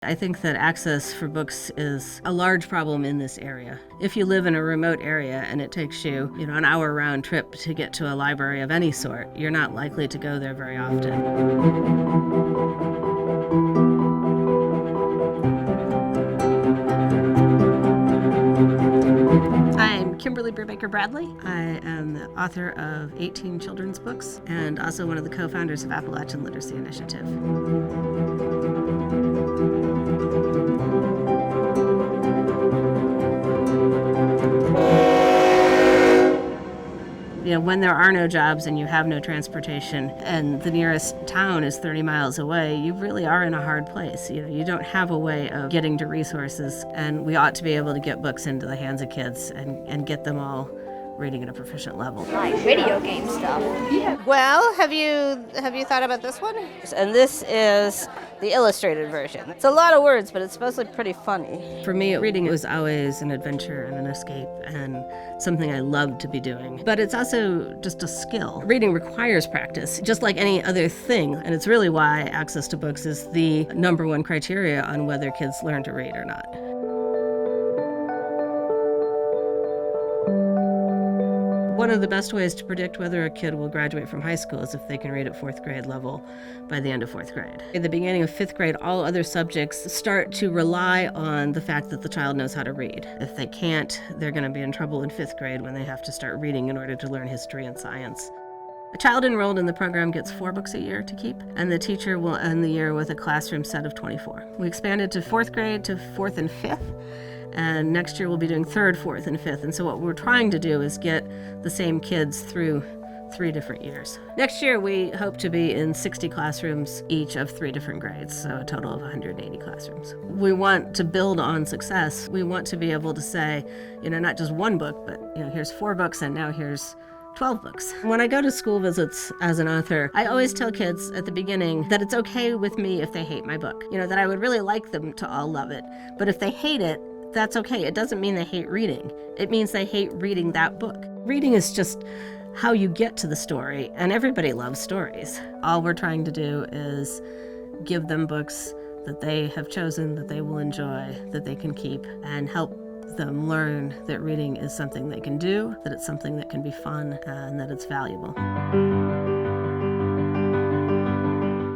I think that access for books is a large problem in this area. If you live in a remote area and it takes you, an hour round trip to get to a library of any sort, you're not likely to go there very often. I'm Kimberly Brubaker Bradley. I am the author of 18 children's books and also one of the co-founders of Appalachian Literacy Initiative. When there are no jobs and you have no transportation and the nearest town is 30 miles away, you really are in a hard place. You don't have a way of getting to resources, and we ought to be able to get books into the hands of kids and get them all reading at a proficient level. Like video game stuff. Yeah. Well, have you thought about this one? And this is the illustrated version. It's a lot of words, but it's mostly pretty funny. For me, reading was always an adventure and an escape and something I loved to be doing. But it's also just a skill. Reading requires practice, just like any other thing, and it's really why access to books is the number one criteria on whether kids learn to read or not. One of the best ways to predict whether a kid will graduate from high school is if they can read at fourth grade level by the end of fourth grade. At the beginning of fifth grade, all other subjects start to rely on the fact that the child knows how to read. If they can't, they're going to be in trouble in fifth grade when they have to start reading in order to learn history and science. A child enrolled in the program gets 4 books a year to keep, and the teacher will end the year with a classroom set of 24. We expanded to fourth grade to fourth and fifth. And next year we'll be doing third, fourth, and fifth. And so what we're trying to do is get the same kids through 3 different years. Next year we hope to be in 60 classrooms, each of 3 different grades, so a total of 180 classrooms. We want to build on success. We want to be able to say, not just one book, but here's 4 books and now here's 12 books. When I go to school visits as an author, I always tell kids at the beginning that it's okay with me if they hate my book. That I would really like them to all love it. But if they hate it, that's okay. It doesn't mean they hate reading. It means they hate reading that book. Reading is just how you get to the story, and everybody loves stories. All we're trying to do is give them books that they have chosen, that they will enjoy, that they can keep, and help them learn that reading is something they can do, that it's something that can be fun, and that it's valuable.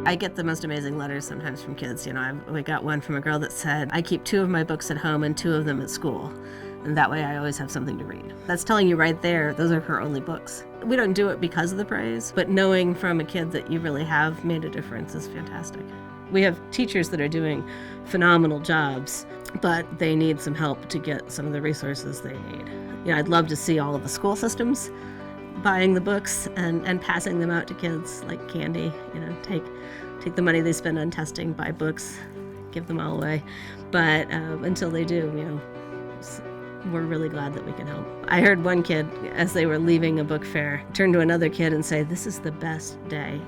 I get the most amazing letters sometimes from kids. We got one from a girl that said, I keep 2 of my books at home and 2 of them at school. And that way I always have something to read. That's telling you right there, those are her only books. We don't do it because of the praise, but knowing from a kid that you really have made a difference is fantastic. We have teachers that are doing phenomenal jobs, but they need some help to get some of the resources they need. I'd love to see all of the school systems buying the books and passing them out to kids like candy. Take the money they spend on testing, buy books, give them all away. But until they do, we're really glad that we can help. I heard one kid, as they were leaving a book fair, turn to another kid and say, "This is the best day